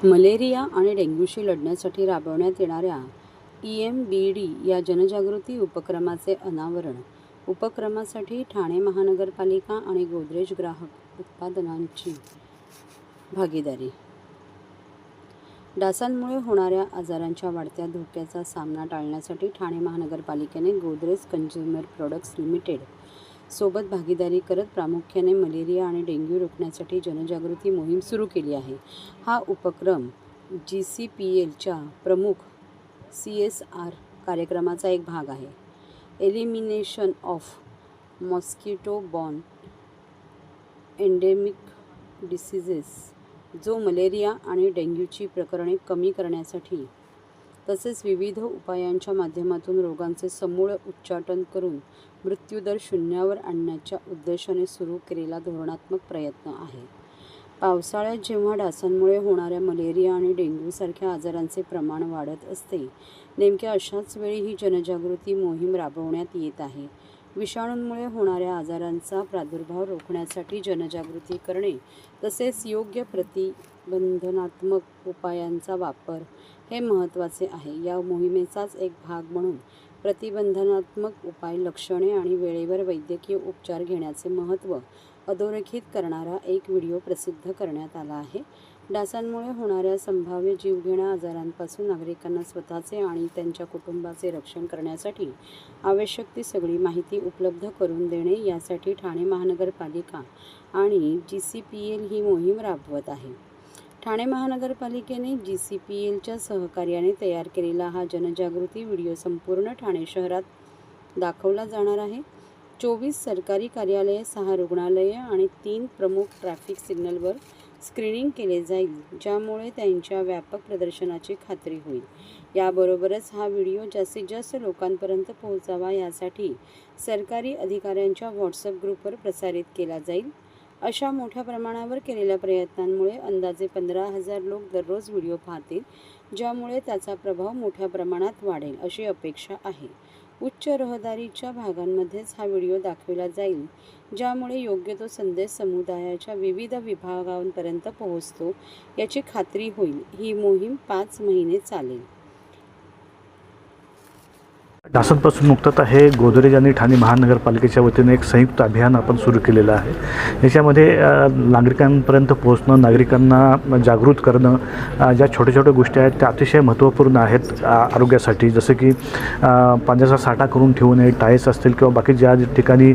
Malaria आणि डेंग्यूशी लढण्यासाठी राबवण्यात येणाऱ्या EMBD या जनजागृती उपक्रमाचे अनावरण. उपक्रमासाठी ठाणे महानगरपालिका आणि गोदरेज ग्राहक उत्पादनांची भागीदारी. डासांमुळे होणाऱ्या आजारांच्या वाढत्या धोक्याचा सामना टाळण्यासाठी ठाणे महानगरपालिकेने गोदरेज कंझ्युमर प्रोडक्ट्स लिमिटेड सोबत भागीदारी करत प्रामुख्याने मलेरिया आणि डेंग्यू रोखण्यासाठी जनजागृती मोहीम सुरू केली आहे. हा उपक्रम GCPLच्या प्रमुख CSR कार्यक्रमाचा एक भाग आहे. Elimination of mosquito borne endemic diseases, जो मलेरिया आणि डेंग्यूची प्रकरणे कमी करण्यासाठी तसेच विविध उपायांच्या माध्यमातून रोगांचे समूळ उच्चाटन करून मृत्यूदर शून्यावर आणण्याच्या उद्देशाने सुरू केलेला धोरणात्मक प्रयत्न आहे. पावसाळ्यात जेव्हा डासांमुळे होणाऱ्या मलेरिया आणि डेंग्यूसारख्या आजारांचे प्रमाण वाढत असते, नेमक्या अशाच वेळी ही जनजागृती मोहीम राबवण्यात येत आहे. विषाणूंमुळे होणाऱ्या आजारांचा प्रादुर्भाव रोखण्यासाठी जनजागृती करणे तसेच योग्य प्रतिबंधात्मक उपायांचा वापर हे महत्त्वाचे आहे. या मोहिमेचाच एक भाग म्हणून प्रतिबंधात्मक उपाय, लक्षणे आणि वेळेवर वैद्यकीय उपचार घेण्याचे महत्त्व अधोरेखित करणारा एक व्हिडिओ प्रसिद्ध करण्यात आला आहे. डासांमुळे होणाऱ्या संभाव्य जीवघेण्या आजारांपासून नागरिकांना स्वतःचे आणि त्यांच्या कुटुंबाचे रक्षण करण्यासाठी आवश्यक ती सगळी माहिती उपलब्ध करून देणे, यासाठी ठाणे महानगरपालिका आणि GCPL ही मोहीम राबवत आहे. ठाणे महानगरपालिकेने GCPLच्या सहकार्याने तयार केलेला हा जनजागृती व्हिडिओ संपूर्ण ठाणे शहरात दाखवला जाणार आहे. 24 सरकारी कार्यालये, 6 रुग्णालये आणि 3 प्रमुख ट्रॅफिक सिग्नलवर स्क्रीनिंग केले जाईल, ज्यामुळे त्यांच्या व्यापक प्रदर्शनाची खात्री होईल. याबरोबरच हा व्हिडिओ जास्तीत जास्त लोकांपर्यंत पोहोचावा यासाठी सरकारी अधिकाऱ्यांच्या WhatsApp ग्रुपवर प्रसारित केला जाईल. अशा मोठ्या प्रमाणावर केलेल्या प्रयत्नांमुळे अंदाजे 15,000 लोक दररोज व्हिडिओ पाहतील, ज्यामुळे त्याचा प्रभाव मोठ्या प्रमाणात वाढेल अशी अपेक्षा आहे. उच्च रहदारीच्या भागांमध्येच हा व्हिडिओ दाखविला जाईल, ज्यामुळे योग्य तो संदेश समुदायाच्या विविध विभागांपर्यंत पोहोचतो याची खात्री होईल. ही मोहीम 5 महिने चालेल. डासांपासून मुक्तता हे गोदरेज आणि ठाणे महानगरपालिकेच्या वतीने एक संयुक्त अभियान आपण सुरू केलेलं आहे. याच्यामध्ये नागरिकांपर्यंत पोहोचणं, नागरिकांना जागृत करणं, ज्या छोट्या छोट्या गोष्टी आहेत त्या अतिशय महत्त्वपूर्ण आहेत आरोग्यासाठी. जसं की पाण्याचा साठा करून ठेवू नये, टायर्स असतील किंवा बाकी ज्या ठिकाणी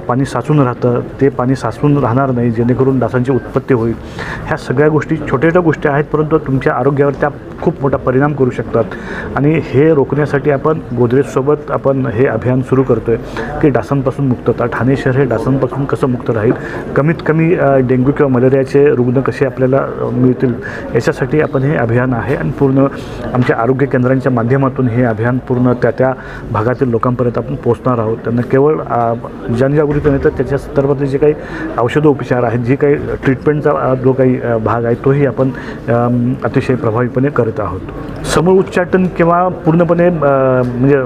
पाणी साचून राहतं ते पाणी साचून राहणार नाही, जेणेकरून डासांची उत्पत्ती होईल. ह्या सगळ्या गोष्टी छोट्या छोट्या गोष्टी आहेत, परंतु तुमच्या आरोग्यावर त्या खूप मोठा परिणाम करू शकतात. आणि हे रोखण्यासाठी आपण गोदरेजसोबत आपण हे अभियान सुरू करतो आहे की डासांपासून मुक्तता. ठाणे शहर हे डासांपासून कसं मुक्त राहील, कमीत कमी डेंग्यू किंवा मलेरियाचे रुग्ण कसे आपल्याला मिळतील, याच्यासाठी आपण हे अभियान आहे. आणि पूर्ण आमच्या आरोग्य केंद्रांच्या माध्यमातून हे अभियान पूर्ण त्या भागातील लोकांपर्यंत आपण पोहोचणार आहोत. त्यांना केवळ जनजागृती नाही तर त्याच्या संदर्भातले जे काही औषधोपचार आहेत, जी काही ट्रीटमेंटचा जो काही भाग आहे तोही आपण अतिशय प्रभावीपणे करत आहोत. समूळ उच्चाटन किंवा पूर्णपणे म्हणजे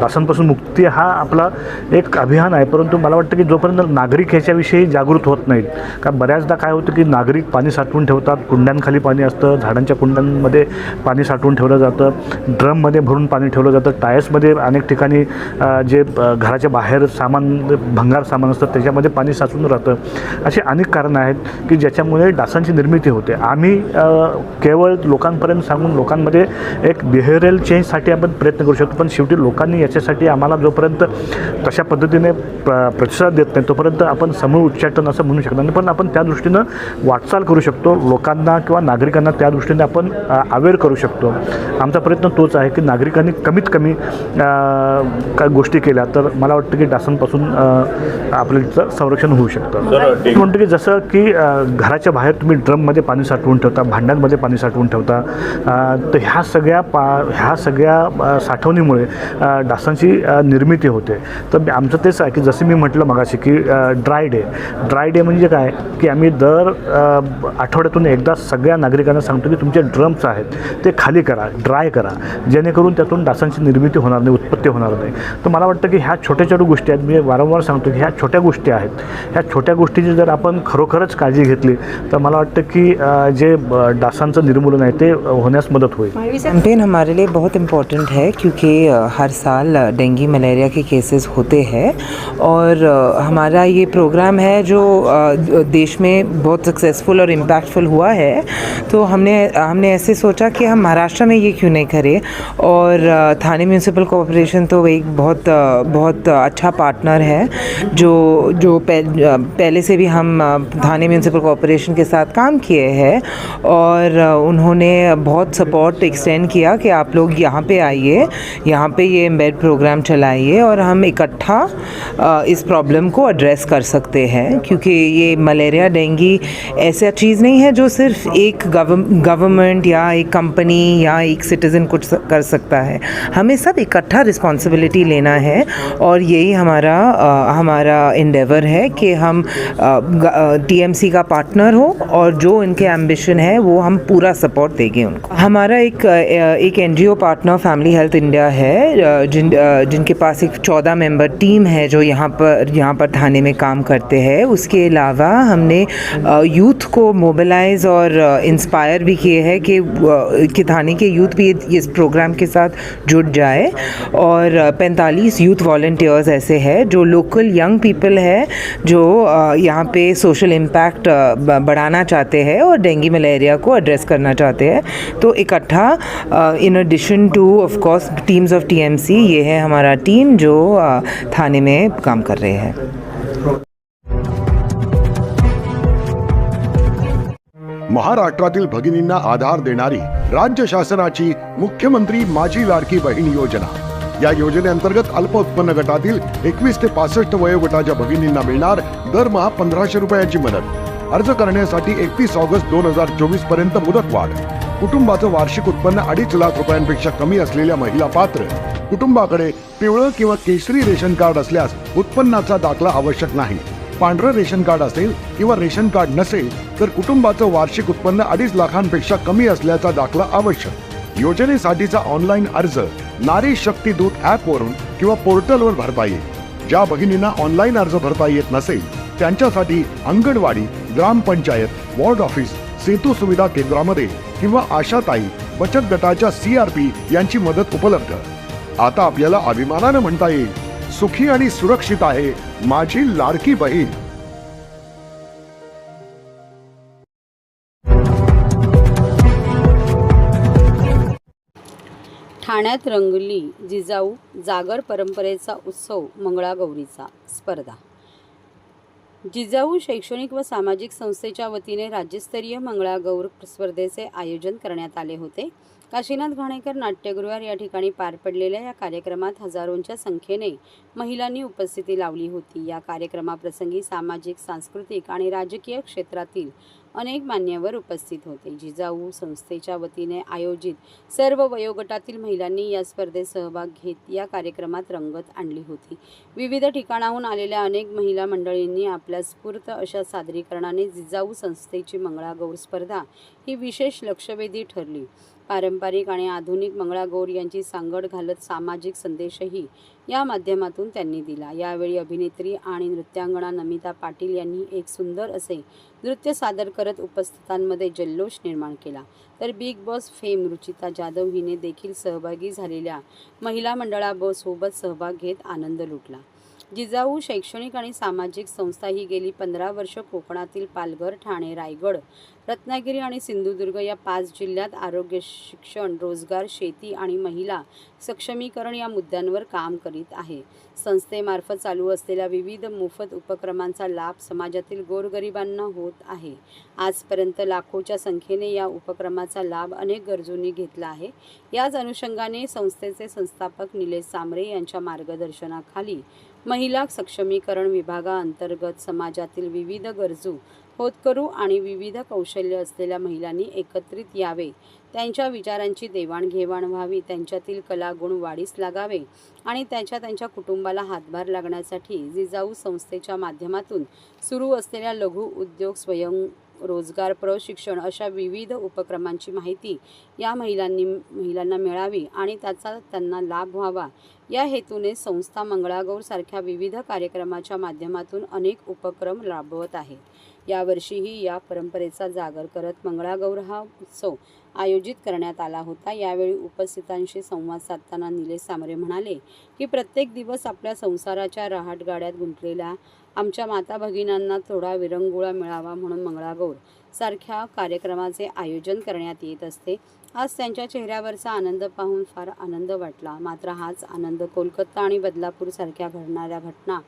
डासांपासून मुक्ती हा आपला एक अभियान आहे, परंतु मला वाटतं की जोपर्यंत नागरिक ह्याच्याविषयी जागृत होत नाहीत, कारण बऱ्याचदा काय होतं की नागरिक पाणी साठवून ठेवतात, कुंड्यांखाली पाणी असतं, झाडांच्या कुंड्यांमध्ये पाणी साठवून ठेवलं जातं, ड्रममध्ये भरून पाणी ठेवलं जातं, टायर्समध्ये अनेक ठिकाणी जे घराच्या बाहेर सामान, भंगार सामान असतं त्याच्यामध्ये पाणी साचून राहतं. अशी अनेक कारणं आहेत की ज्याच्यामुळे डासांची निर्मिती होते. आम्ही केवळ लोकांपर्यंत सांगून लोकांमध्ये एक बिहेवियरल चेंजसाठी आपण प्रयत्न करू शकतो, पण शेवटी लोकांनी याच्यासाठी आम्हाला जोपर्यंत तशा पद्धतीने प्रतिसाद देत नाही तोपर्यंत आपण समूळ उच्चाटन असं म्हणू शकणार नाही. पण आपण त्या दृष्टीनं वाटचाल करू शकतो, लोकांना किंवा नागरिकांना त्या दृष्टीने आपण अवेअर करू शकतो. आमचा प्रयत्न तोच आहे की नागरिकांनी कमीत कमी काय गोष्टी केल्या तर मला वाटतं की डासांपासून आपलं संरक्षण होऊ शकतं. म्हणतो की जसं की घराच्या बाहेर तुम्ही ड्रममध्ये पाणी साठवून ठेवता, भांड्यांमध्ये पाणी साठवून ठेवता, तर ह्या सगळ्या साठवणीमुळे डासांची निर्मिती होते. तर आमचं तेच आहे की जसं मी म्हटलं मगाशी की ड्राय डे म्हणजे काय की आम्ही दर आठवड्यातून एकदा सगळ्या नागरिकांना सांगतो की तुमचे ड्रम्स आहेत ते खाली करा, ड्राय करा, जेणेकरून त्यातून डासांची निर्मिती होणार नाही, उत्पत्ती होणार नाही. तर मला वाटतं की ह्या छोट्या छोट्या गोष्टी आहेत. मी वारंवार सांगतो की ह्या छोट्या गोष्टी आहेत. ह्या छोट्या गोष्टीची जर आपण खरोखरच काळजी घेतली तर मला वाटतं की जे डासांचं निर्मूलन आहे ते होण्यास मदत होईल. कैंपेन हमारे लिए बहुत इम्पोर्टेंट है क्योंकि हर साल डेंगू मलेरिया के केसेस होते हैं और हमारा ये प्रोग्राम है जो देश में बहुत सक्सेसफुल और इम्पैक्टफुल हुआ है. तो हमने ऐसे सोचा कि हम महाराष्ट्र में ये क्यों नहीं करें. और थाने म्यूनसिपल कॉरपोरेशन तो एक बहुत अच्छा पार्टनर है जो पहले से भी हम थाने म्यूनसिपल कॉरपोरेशन के साथ काम किए हैं और उन्होंने बहुत सपोर्ट एक्सटेंड किया कि आप लोग यहाँ पे आइए, यहाँ पे ये एम्बेड प्रोग्राम चलाइए और हम इकट्ठा इस प्रॉब्लम को एड्रेस कर सकते हैं. क्योंकि ये मलेरिया डेंगू ऐसा चीज़ नहीं है जो सिर्फ एक गवर्नमेंट या एक कंपनी या एक सिटीज़न कुछ कर सकता है. हमें सब इकट्ठा रिस्पॉन्सिबिलिटी लेना है और यही हमारा इंडेवर है कि हम टीएमसी का पार्टनर हो और जो इनके एम्बिशन है वो हम पूरा सपोर्ट देंगे उनको. हमारा एक NGO partner family health India है जिनके पास एक 14 मेंबर टीम है जो यहाँ पर थाने में काम करते हैं. उसके अलावा हमने यूथ को मोबिलाइज और इंस्पायर भी किए हैं कि थाने के यूथ भी इस प्रोग्राम के साथ जुड़ जाए. और 45 यूथ वॉलंटियर्स ऐसे हैं जो लोकल यंग पीपल है जो यहाँ पे सोशल इम्पैक्ट बढ़ाना चाहते हैं और डेंगू मलेरिया को एड्रेस करना चाहते हैं. तो इकट्ठा in addition to of course teams of TMC ये है हमारा टीम जो थाने में काम कर रहे हैं. महाराष्ट्रातील भगिनींना आधार देणारी राज्य शासनाची मुख्यमंत्री माझी लाडकी बहीण योजना. या योजनेअंतर्गत अल्प उत्पन्न गटातील 21 ते 65 वयोगटाच्या भगिनींना मिळणार दरमहा 1500 रुपयाची मदत. अर्ज करण्यासाठी 31 ऑगस्ट 2024 पर्यंत मुदतवाढ. कुटुंबाचं वार्षिक उत्पन्न 2.5 लाख रुपयांपेक्षा कमी असलेल्या महिला पात्र. कुटुंबाकडे पिवळं किंवा केशरी रेशन कार्ड असल्यास उत्पन्नाचा दाखला आवश्यक नाही. पांढरं रेशन कार्ड असेल किंवा रेशन कार्ड नसेल तर कुटुंबाचं वार्षिक उत्पन्न 2.5 लाखांपेक्षा कमी असल्याचा दाखला आवश्यक. योजनेसाठीचा ऑनलाईन अर्ज नारी शक्ती दूत ॲपवरून किंवा पोर्टलवर भरता येईल. ज्या भगिनींना ऑनलाईन अर्ज भरता येत नसेल त्यांच्यासाठी अंगणवाडी, ग्रामपंचायत, वॉर्ड ऑफिस, सेतू सुविधा केंद्रामध्ये किंवा आशाताई बचत गटाच्या CRP यांची मदत उपलब्ध. आता आपल्याला अभिमानानं म्हणता येईल सुखी आणि सुरक्षित आहे माझी लाडकी बहीण. ठाण्यात रंगली जिजाऊ जागर परंपरेचा उत्सव मंगळागौरीचा स्पर्धा. जिजाऊ शैक्षणिक व सामाजिक संस्थेच्या वतीने राज्यस्तरीय मंगळागौर स्पर्धेचे आयोजन करण्यात आले होते. काशीनाथ घाणेकर नाट्यगृहात या ठिकाणी पार पडलेल्या या कार्यक्रमात हजारोंच्या संख्येने महिलांनी उपस्थिती लावली होती. या कार्यक्रमाप्रसंगी सामाजिक, सांस्कृतिक आणि राजकीय क्षेत्रातील अनेक मान्यवर उपस्थित होते. जिजाऊ संस्थेच्या वतीने आयोजित सर्व वयोगटातील महिलांनी या स्पर्धेत सहभाग घेत या कार्यक्रमात रंगत आणली होती. विविध ठिकाणाहून आलेल्या अनेक महिला मंडळींनी आपल्या स्फूर्त अशा सादरीकरणाने जिजाऊ संस्थेची मंगळागौर स्पर्धा ही विशेष लक्षवेधी ठरली. पारंपरिक आणि आधुनिक मंगळागौर यांची सांगड घालत सामाजिक संदेशही या माध्यमातून त्यांनी दिला. यावेळी अभिनेत्री आणि नृत्यांगना नमिता पाटील यांनी एक सुंदर असे नृत्य सादर करत उपस्थितांमध्ये जल्लोष निर्माण केला. तर big boss fame Ruchita Jadhav हिने देखील सहभागी झालेल्या महिला मंडळासोबत सहभाग घेत आनंद लुटला. जिजाऊ शैक्षणिक आणि सामाजिक संस्था ही गेली 15 वर्ष कोकणातील पालघर, ठाणे, रायगड, रत्नागिरी आणि सिंधुदुर्ग या 5 जिल्ह्यात आरोग्य, शिक्षण, रोजगार, शेती आणि महिला सक्षमीकरण या मुद्द्यांवर काम करीत आहे. संस्थेमार्फत चालू असलेल्या विविध मोफत उपक्रमांचा लाभ समाजातील गोरगरिबांना होत आहे. आजपर्यंत लाखोच्या संख्येने या उपक्रमाचा लाभ अनेक गरजूंनी घेतला आहे. याच अनुषंगाने संस्थेचे संस्थापक निलेश सांबरे यांच्या मार्गदर्शनाखाली महिला सक्षमीकरण विभागाअंतर्गत समाजातील विविध गरजू होतकरू आणि विविध कौशल्य असलेल्या महिलांनी एकत्रित यावे, त्यांच्या विचारांची देवाणघेवाण व्हावी, त्यांच्यातील कलागुण वाढीस लागावे आणि त्यांच्या कुटुंबाला हातभार लागण्यासाठी जिजाऊ संस्थेच्या माध्यमातून सुरू असलेल्या लघु उद्योग, स्वयंरोजगार, प्रशिक्षण अशा विविध उपक्रमांची माहिती या महिलांना मिळावी आणि त्याचा त्यांना लाभ व्हावा या हेतूने संस्था मंगळागौर सारख्या विविध कार्यक्रमाच्या माध्यमातून अनेक उपक्रम राबवत आहे. यावर्षीही या परंपरेचा जागर करत मंगळागौर हा उत्सव आयोजित करण्यात आला होता. यावेळी उपस्थितांशी संवाद साधताना निलेश सामरे म्हणाले की प्रत्येक दिवस आपल्या संसाराच्या रहाटगाड्यात गुंतलेल्या आमच्या माता भगिनींना थोडा विरंगुळा मिळावा म्हणून मंगळागौर सारख्या कार्यक्रमाचे आयोजन करण्यात येत असते. आज त्यांच्या चेहऱ्यावरचा आनंद पाहून फार आनंद वाटला. मात्र हाच आनंद कोलकाता आणि बदलापूर सारख्या घडणाऱ्या घटना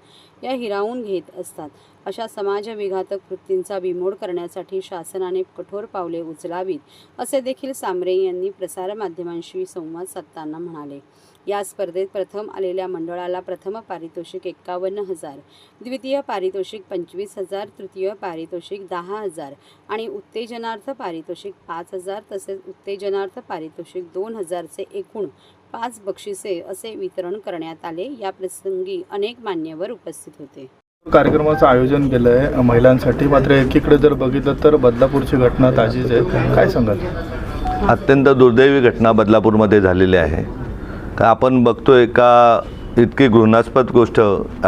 या हिरावून घेत असतात. अशा समाजविघातक वृत्तींचा बिमोड करण्यासाठी शासनाने कठोर पावले उचलावीत असे देखील सामरे यांनी प्रसारमाध्यमांशी संवाद साधताना म्हणाले. या स्पर्धेत प्रथम आलेल्या मंडळाला प्रथम पारितोषिक 51,000, द्वितीय पारितोषिक 25,000, तृतीय पारितोषिक 10,000 आणि उत्तेजनार्थ पारितोषिक 5,000 तसेच उत्तेजनार्थ पारितोषिक 2,000चे एकूण 5 बक्षिसे असे वितरण करण्यात आले. या प्रसंगी अनेक मान्यवर उपस्थित होते. कार्यक्रमाचं आयोजन केलं आहे महिलांसाठी, मात्र एकीकडे जर बघितलं तर बदलापूरची घटना ताजीच आहे. काय सांगाल? अत्यंत दुर्दैवी घटना बदलापूरमध्ये झालेली आहे. का आपण बघतोय का इतकी घृणास्पद गोष्ट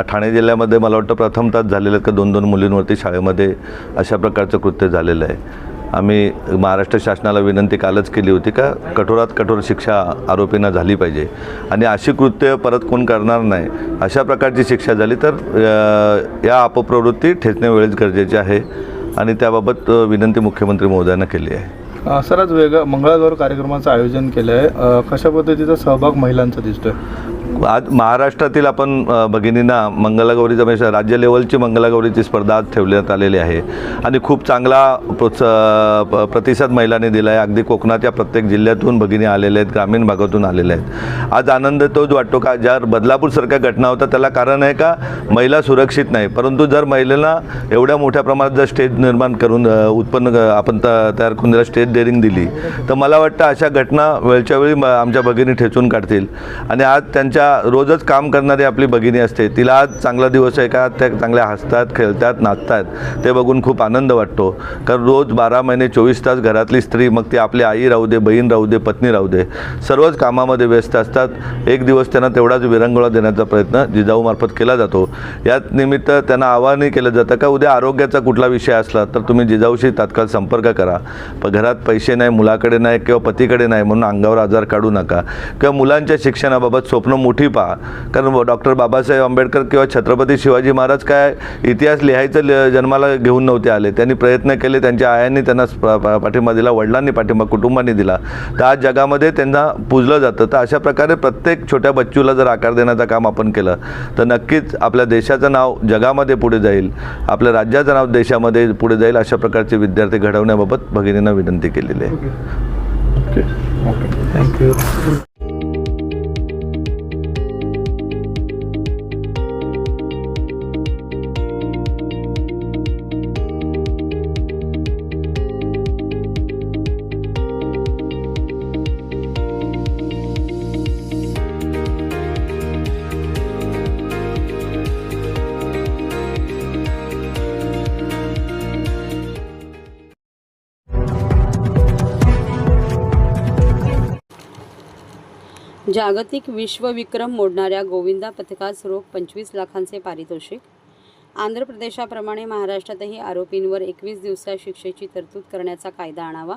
ठाणे जिल्ह्यामध्ये मला वाटतं प्रथमतःच झालेलं आहे का 2 मुलींवरती शाळेमध्ये अशा प्रकारचं कृत्य झालेलं आहे. आम्ही महाराष्ट्र शासनाला विनंती कालच केली होती का कठोरात कठोर शिक्षा आरोपींना झाली पाहिजे आणि अशी कृत्य परत कोण करणार नाही अशा प्रकारची शिक्षा झाली तर या अपप्रवृत्ती ठेचणे वेळेच गरजेचे आहे आणि त्याबाबत विनंती मुख्यमंत्री महोदयांना केली आहे. सर, आज वेगळं मंगळागौर कार्यक्रमाचं आयोजन केलं आहे, कशा पद्धतीचा सहभाग महिलांचा दिसतोय? आज महाराष्ट्रातील आपण भगिनींना मंगलागौरीचा म्हणजे राज्य लेवलची मंगलागौरीची स्पर्धा आज ठेवण्यात आलेली आहे आणि खूप चांगला प्रतिसाद महिलांनी दिला आहे. अगदी कोकणाच्या प्रत्येक जिल्ह्यातून भगिनी आलेल्या आहेत, ग्रामीण भागातून आलेल्या आहेत. आज आनंद तोच वाटतो का ज्या बदलापूरसारख्या घटना होता त्याला कारण आहे का महिला सुरक्षित नाही, परंतु जर महिलेला एवढ्या मोठ्या प्रमाणात जर स्टेज निर्माण करून उत्पन्न आपण तयार करून त्याला स्टेज डेअरिंग दिली तर मला वाटतं अशा घटना वेळच्या वेळी आमच्या भगिनी ठेचून काढतील आणि आज त्यांच्या रोजच काम करणारी आपली भगिनी असते, तिला आज चांगला दिवस आहे का त्या चांगल्या हसतात, खेळतात, नाचतात ते बघून खूप आनंद वाटतो. कारण रोज 12 महिने 24 तास घरातली स्त्री, मग ती आपली आई राहू दे, बहीण राहू दे, पत्नी राहू दे, सर्वच कामामध्ये व्यस्त असतात. एक दिवस त्यांना तेवढाच विरंगुळा देण्याचा प्रयत्न जिजाऊमार्फत केला जातो. याच निमित्त त्यांना आवाहनही केलं जातं का उद्या आरोग्याचा कुठला विषय असला तर तुम्ही जिजाऊशी तात्काळ संपर्क करा. पण घरात पैसे नाही, मुलाकडे नाही किंवा पतीकडे नाही म्हणून अंगावर आजार काढू नका किंवा मुलांच्या शिक्षणाबाबत स्वप्न मोठी पहा. कारण डॉक्टर बाबासाहेब आंबेडकर किंवा छत्रपती शिवाजी महाराज काय इतिहास लिहायचं जन्माला घेऊन नव्हते आले, त्यांनी प्रयत्न केले, त्यांच्या आयांनी त्यांना पाठिंबा दिला, वडिलांनी पाठिंबा, कुटुंबांनी दिला, तर आज जगामध्ये त्यांना पूजलं जातं. तर अशा प्रकारे प्रत्येक छोट्या बच्चूला जर आकार देण्याचं काम आपण केलं तर नक्कीच आपल्या देशाचं नाव जगामध्ये पुढे जाईल, आपल्या राज्याचं नाव देशामध्ये पुढे जाईल. अशा प्रकारचे विद्यार्थी घडवण्याबाबत भगिनींना विनंती केलेली आहे. थँक्यू. जागतिक विश्वविक्रम मोडणाऱ्या गोविंदा पथकास रोख 25 लाखांचे पारितोषिक. आंध्र प्रदेशाप्रमाणे महाराष्ट्रातही आरोपींवर 21 दिवसा शिक्षेची तरतूद करण्याचा कायदा आणावा.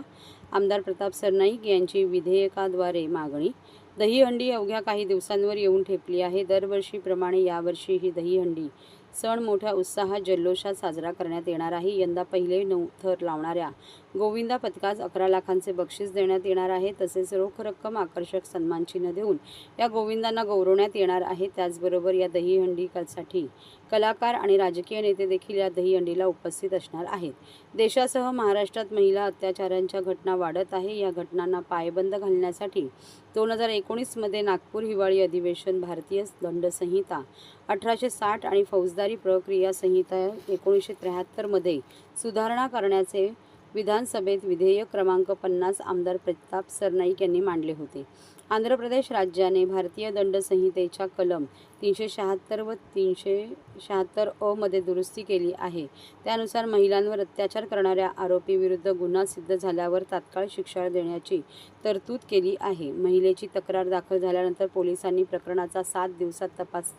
आमदार प्रताप सरनाईक यांची विधेयकाद्वारे मागणी. दहीहंडी अवघ्या काही दिवसांवर येऊन ठेपली आहे. दरवर्षीप्रमाणे यावर्षीही दहीहंडी सण मोठ्या उत्साहात जल्लोषात साजरा करण्यात येणार आहे. यंदा पहिले 9 थर लावणाऱ्या गोविंदा पथकास 11 लाखांचे बक्षीस देण्यात येणार आहे. तसेच रोख रक्कम, आकर्षक सन्मानचिन्ह देऊन या गोविंदांना गौरवण्यात येणार आहे. त्याचबरोबर या दहीहंडीसाठी कलाकार आणि राजकीय नेते देखील या दहीहंडीला उपस्थित असणार आहेत. देशासह महाराष्ट्रात महिला अत्याचारांच्या घटना वाढत आहे. या घटनांना पायबंद घालण्यासाठी 2019 नागपूर हिवाळी अधिवेशन भारतीय दंडसंहिता 1860 आणि फौजदारी प्रक्रिया संहिता 1973 सुधारणा करण्याचे विधानसभेत विधेयक क्रमांक 50 आमदार प्रताप सरनाईक यांनी मांडले होते. आंध्र प्रदेश राज्याने भारतीय दंड संहितेच्या कलम 376 व 376 अ मध्ये दुरुस्ती केली आहे. त्यानुसार महिलांवर अत्याचार करणाऱ्या आरोपीविरुद्ध गुन्हा सिद्ध झाल्यावर तात्काळ शिक्षा देण्याची तरतूद केली आहे. महिलेची तक्रार दाखल झाल्यानंतर पोलिसांनी प्रकरणाचा 7 दिवसात तपास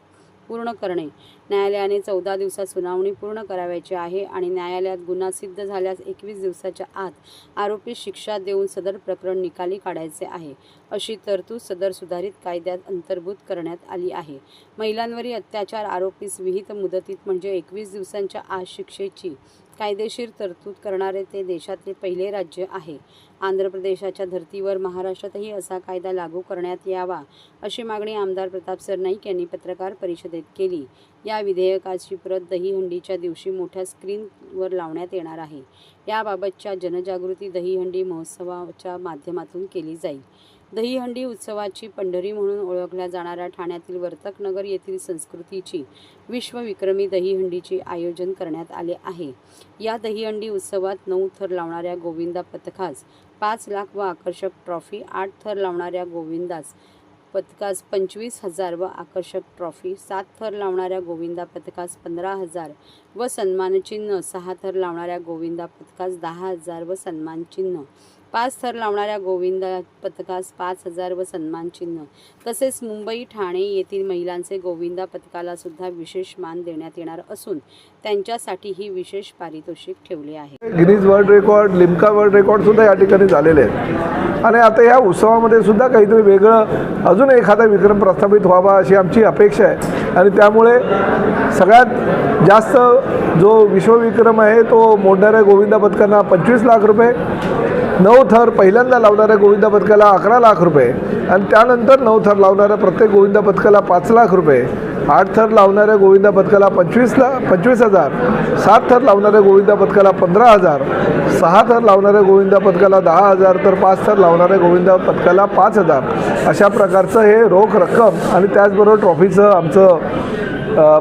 पूर्ण करणे, न्यायालयाने 14 दिवसात सुनावणी पूर्ण करावयाची आहे आणि न्यायालयात गुन्हा सिद्ध झाल्यास 21 दिवसाच्या आत आरोपीस शिक्षा देऊन सदर प्रकरण निकाली काढायचे आहे. अशी तरतूद सदर सुधारित कायद्यात अंतर्भूत करण्यात आली आहे. महिलांवरील अत्याचार आरोपीस विहित मुदतीत म्हणजे 21 दिवसांच्या आत शिक्षेची कायदेशीर तरतूद करणारे ते देशातले पहिले राज्य आहे. आंध्र प्रदेशाच्या धर्तीवर महाराष्ट्रातही असा कायदा लागू करण्यात यावा अशी मागणी आमदार प्रताप सरनाईक यांनी पत्रकार परिषदेत केली. या विधेयकाची प्रत दहीहंडीच्या दिवशी मोठ्या स्क्रीनवर लावण्यात येणार आहे. याबाबतच्या जनजागृती दहीहंडी महोत्सवाच्या माध्यमातून केली जाईल. दहीहंडी उत्सवाची पंढरी म्हणून ओळखल्या जाणाऱ्या ठाण्यातील वर्तकनगर येथील संस्कृतीची विश्वविक्रमी दहीहंडीचे आयोजन करण्यात आले आहे. या दहीहंडी उत्सवात 9 थर लावणाऱ्या गोविंदा पथकास 5 लाख व आकर्षक ट्रॉफी, 8 थर लावणाऱ्या गोविंदास पथकास 25,000 व आकर्षक ट्रॉफी, 7 थर लावणाऱ्या गोविंदा पथकास 15,000 व सन्मानचिन्ह, 6 थर लावणाऱ्या गोविंदा पथकास 10,000 व सन्मानचिन्ह, 5 थर लावणाऱ्या गोविंदा पथकास 5,000 व सन्मानचिन्ह तसेच मुंबई, ठाणे येथील महिलांचे गोविंदा पथकाला सुद्धा विशेष मान देण्यात येणार असून त्यांच्यासाठीही विशेष पारितोषिक ठेवले आहे. Guinness world record, Limca world record सुद्धा या ठिकाणी झालेले आहेत आणि आता या उत्सवामध्ये सुद्धा काहीतरी वेगळं अजून एखादा विक्रम प्रस्थापित व्हावा अशी आमची अपेक्षा आहे आणि त्यामुळे सगळ्यात जास्त जो विश्वविक्रम आहे तो मोडणाऱ्या गोविंदा पथकांना 25 लाख रुपये, 9 थर पहिल्यांदा लावणाऱ्या गोविंदा पथकाला 11 लाख रुपये आणि त्यानंतर 9 थर लावणाऱ्या प्रत्येक गोविंदा पथकाला 5 लाख रुपये, 8 थर लावणाऱ्या गोविंदा पथकाला 25,000, 7 थर लावणाऱ्या गोविंदा पथकाला 15,000, 6 थर लावणाऱ्या गोविंदा पथकाला 10,000 तर 5 थर लावणाऱ्या गोविंदा पथकाला 5,000 अशा प्रकारचं हे रोख रक्कम आणि त्याचबरोबर ट्रॉफीचं आमचं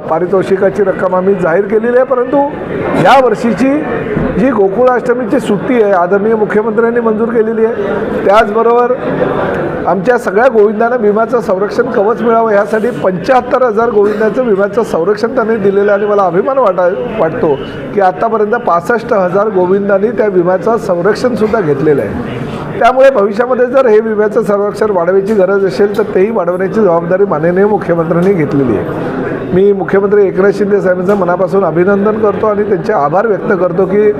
पारितोषिकाची रक्कम आम्ही जाहीर केलेली आहे. परंतु या वर्षीची जी गोकुळाष्टमीची सुट्टी आहे आदरणीय मुख्यमंत्र्यांनी मंजूर केलेली आहे. त्याचबरोबर आमच्या सगळ्या गोविंदांना विम्याचं संरक्षण कवच मिळावं यासाठी 75,000 गोविंदाचं विम्याचं संरक्षण त्यांनी दिलेलं आहे आणि मला अभिमान वाटतो की आत्तापर्यंत 65,000 गोविंदांनी त्या विम्याचं संरक्षणसुद्धा घेतलेलं आहे. त्यामुळे भविष्यामध्ये जर हे विम्याचं संरक्षण वाढवायची गरज असेल तर तेही वाढवण्याची जबाबदारी माननीय मुख्यमंत्र्यांनी घेतलेली आहे. मी मुख्यमंत्री एकनाथ शिंदे साहेबांचं मनापासून अभिनंदन करतो आणि त्यांचे आभार व्यक्त करतो की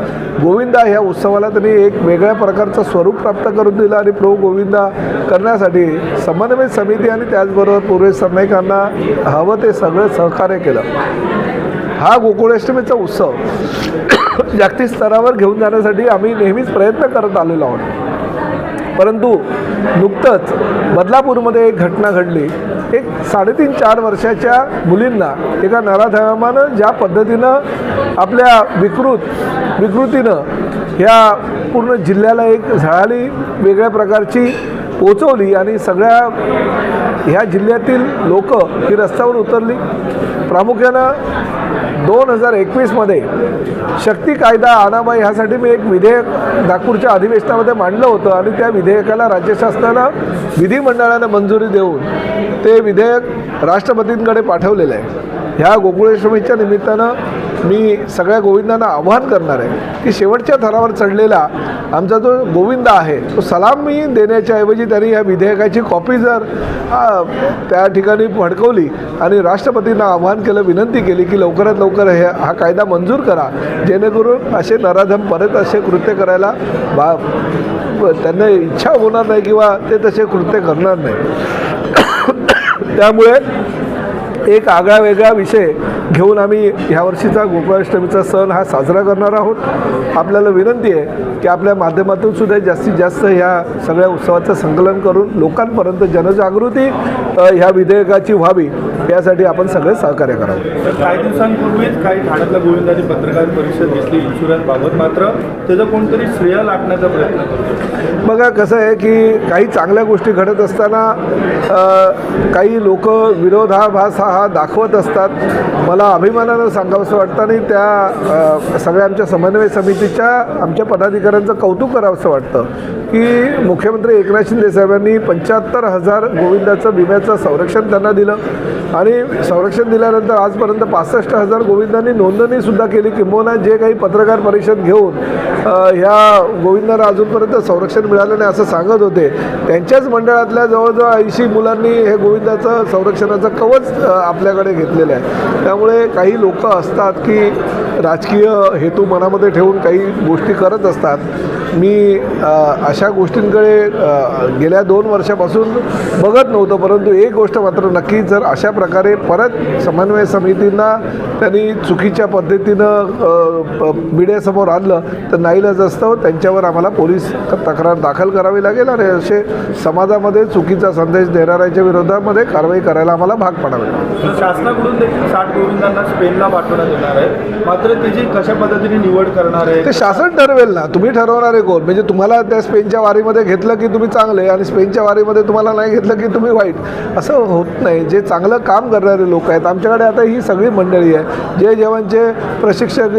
गोविंदा ह्या उत्सवाला त्यांनी एक वेगळ्या प्रकारचं स्वरूप प्राप्त करून दिलं आणि प्रो गोविंदा करण्यासाठी समन्वय समिती आणि त्याचबरोबर पूर्वेश सरनाईकांना हवं ते सगळं सहकार्य केलं. हा गोकुळाष्टमीचा उत्सव जागतिक स्तरावर घेऊन जाण्यासाठी आम्ही नेहमीच प्रयत्न करत आलेलो आहोत. परंतु नुकतंच बदलापूरमध्ये एक घटना घडली. एक 3.5-4 वर्षाच्या मुलींना एका नराधमानं ज्या पद्धतीनं आपल्या विकृतीनं ह्या पूर्ण जिल्ह्याला एक झळाळी वेगळ्या प्रकारची पोचवली आणि सगळ्या ह्या जिल्ह्यातील लोक ही रस्त्यावर उतरली. प्रामुख्यानं 2021 शक्ती कायदा आणावा ह्यासाठी मी एक विधेयक नागपूरच्या अधिवेशनामध्ये मांडलं होतं आणि त्या विधेयकाला राज्य शासनानं विधिमंडळानं मंजुरी देऊन ते विधेयक राष्ट्रपतींकडे पाठवलेलं आहे. ह्या गोकुळाष्टमीच्या निमित्तानं मी सगळ्या गोविंदांना आवाहन करणार आहे की शेवटच्या थरावर चढलेला आमचा जो गोविंदा आहे तो सलामी देण्याच्या ऐवजी त्यांनी या विधेयकाची कॉपी जर त्या ठिकाणी फडकवली आणि राष्ट्रपतींना आवाहन केलं, विनंती केली की लवकरात लवकर हा कायदा मंजूर करा जेणेकरून असे नराधम परत असे कृत्य करायला त्यांना इच्छा होणार नाही किंवा ते तसे कृत्य करणार नाही. त्यामुळे एक आगळा वेगळा विषय घेऊन आम्ही ह्या वर्षीचा गोकुळाष्टमीचा सण हा साजरा करणार आहोत. आपल्याला विनंती आहे की आपल्या माध्यमातून सुद्धा जास्तीत जास्त ह्या सगळ्या उत्सवाचं संकलन करून लोकांपर्यंत जनजागृती ह्या विधेयकाची व्हावी यासाठी आपण सगळे सहकार्य करावं. काही दिवसांपूर्वीच काही ठाण्यातल्या गोविंदाची पत्रकार परिषद घेतली इन्शुरन्सबाबत, मात्र त्याचं कोणतरी श्रेय लाटण्याचा प्रयत्न करतो. बघा कसं आहे की काही चांगल्या गोष्टी घडत असताना काही लोक विरोधाभास हा दाखवत असतात. मला अभिमानानं सांगावंसं वाटतं आणि त्या सगळ्या आमच्या समन्वय समितीच्या आमच्या पदाधिकाऱ्यांचं कौतुक करावंसं वाटतं की मुख्यमंत्री एकनाथ शिंदे साहेबांनी 75,000 गोविंदाचं विम्याचं संरक्षण त्यांना दिलं आणि संरक्षण दिल्यानंतर आजपर्यंत 65,000 गोविंदांनी नोंदणीसुद्धा केली. किंबहुना जे काही पत्रकार परिषद घेऊन ह्या गोविंदांना अजूनपर्यंत संरक्षण मिळालं नाही असं सांगत होते, त्यांच्याच मंडळातल्या जवळजवळ 80 मुलांनी हे गोविंदाचं संरक्षणाचं कवच आपल्याकडे घेतलेलं आहे. त्यामुळे काही लोक असतात की राजकीय हेतू मनामध्ये ठेवून काही गोष्टी करत असतात. मी अशा गोष्टींकडे गेल्या 2 वर्षापासून बघत नव्हतो, परंतु एक गोष्ट मात्र नक्की, जर अशा प्रकारे परत समन्वय समितींना त्यांनी चुकीच्या पद्धतीनं मीडियासमोर आणलं तर नाईलाज असतं त्यांच्यावर आम्हाला पोलीस तक्रार दाखल करावी लागेल आणि असे समाजामध्ये चुकीचा संदेश देणाऱ्याच्या विरोधामध्ये कारवाई करायला आम्हाला भाग पडावे लागेल. शासनाकडून देखील 60 गोविंदांना स्पेनला पाठवण्यात येणार आहे, मात्र त्याची कशा पद्धतीने निवड करणार आहे ते शासन ठरवेल ना. तुम्ही ठरवणारे कोण? म्हणजे तुम्हाला त्या स्पेनच्या वारीमध्ये घेतलं की तुम्ही चांगले आणि स्पेनच्या वारीमध्ये तुम्हाला नाही घेतलं की तुम्ही वाईट, असं होत नाही. जे चांगलं काम करणारे लोक आहेत आमच्याकडे आता ही सगळी मंडळी आहे. जय जवानचे प्रशिक्षक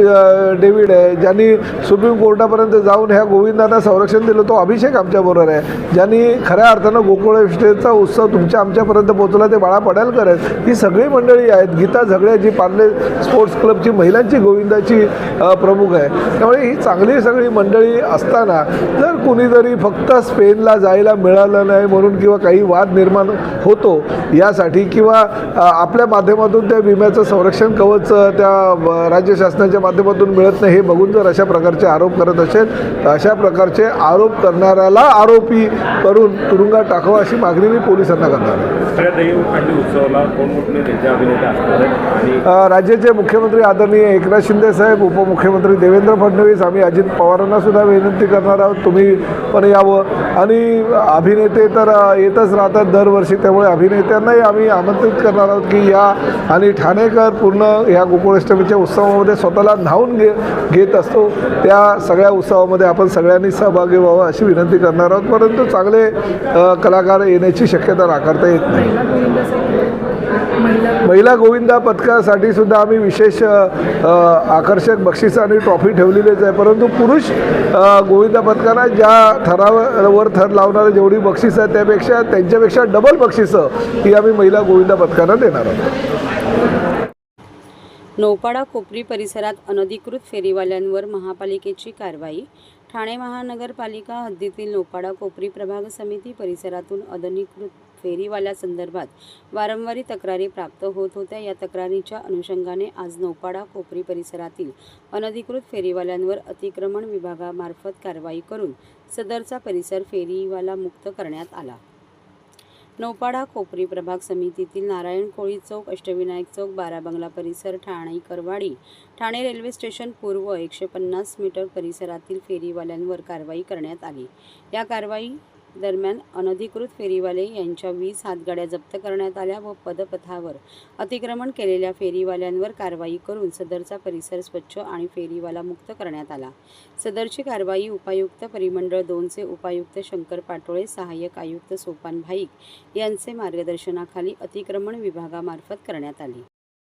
डेव्हिड आहे, ज्यांनी सुप्रीम कोर्टापर्यंत जाऊन ह्या गोविंदांना संरक्षण दिलं, तो अभिषेक आमच्याबरोबर आहे. ज्यांनी खऱ्या अर्थानं गोकुळाष्टमीचा उत्सव तुमच्या आमच्यापर्यंत पोहोचला ते बाळा पडळकर आहेत. ही सगळी मंडळी आहेत. गीता झगडे जी पार्ले स्पोर्ट्स क्लबची महिलांची गोविंदाची प्रमुख आहे. त्यामुळे ही चांगली सगळी मंडळी असताना जर कुणीतरी फक्त स्पेनला जायला मिळालं नाही म्हणून किंवा काही वाद निर्माण होतो यासाठी किंवा आपल्या माध्यमातून त्या विम्याचं संरक्षण कवच त्या राज्य शासनाच्या माध्यमातून मिळत नाही हे बघून जर अशा प्रकारचे आरोप करत असेल तर अशा प्रकारचे आरोप करणाऱ्याला आरोपी करून तुरुंगात टाकावं अशी मागणी मी पोलिसांना करणार. राज्याचे मुख्यमंत्री आदरणीय एकनाथ शिंदे साहेब, उपमुख्यमंत्री देवेंद्र फडणवीस, आम्ही अजित पवारांना सुद्धा विनंती करणार आहोत तुम्ही पण यावं. आणि अभिनेते तर येतच राहतात दरवर्षी, त्यामुळे अभिनेत्यांनाही आम्ही आमंत्रित करणार आहोत की या आणि ठाणेकर पूर्ण या गोकुळाष्टमीच्या उत्सवामध्ये स्वतःला न्हावून घेत असतो. त्या सगळ्या उत्सवामध्ये आपण सगळ्यांनी सहभागी व्हावं अशी विनंती करणार आहोत. परंतु चांगले कलाकार येण्याची शक्यता नाकारता येत नाही. महिला गोविंदा पथकासाठी सुद्धा आम्ही विशेष आकर्षक बक्षिसं आणि ट्रॉफी ठेवलेलीच आहे. परंतु पुरुष गोविंदा पथकांना ज्या थरावर थर लावणारे जेवढी बक्षिसं आहेत त्यापेक्षा त्यांच्यापेक्षा डबल बक्षिसं ही आम्ही महिला गोविंदा पथकांना देणार आहोत. नौपाडा कोपरी परिसरात अनधिकृत फेरीवाल्यांवर महापालिकेची कारवाई. ठाणे महानगरपालिका हद्दीतील नौपाडा कोपरी प्रभाग समिती परिसरातून अनधिकृत फेरीवाल्यासंदर्भात वारंवार तक्रारी प्राप्त होत होत्या. या तक्रारीच्या अनुषंगाने आज नौपाडा कोपरी परिसरातील अनधिकृत फेरीवाल्यांवर अतिक्रमण विभागामार्फत कारवाई करून सदरचा परिसर फेरीवाला मुक्त करण्यात आला. नौपाडा कोपरी प्रभाग समितीतील नारायण कोळी चौक, अष्टविनायक चौक, बारा बंगला परिसर, ठाणेकरवाडी, ठाणे रेल्वे स्टेशन पूर्व 150 मीटर परिसरातील फेरीवाल्यांवर कारवाई करण्यात आली. या कारवाई दरम्यान अनधिकृत फेरीवाले यांच्या 20 हातगाड्या जप्त करण्यात आल्या व पदपथावर अतिक्रमण केलेल्या फेरीवाल्यांवर कारवाई करून सदरचा परिसर स्वच्छ आणि फेरीवाला मुक्त करण्यात आला. सदरची कारवाई उपायुक्त परिमंडळ 2चे उपायुक्त शंकर पाटोळे, सहाय्यक आयुक्त सोपान भाईक यांचे मार्गदर्शनाखाली अतिक्रमण विभागामार्फत करण्यात आली.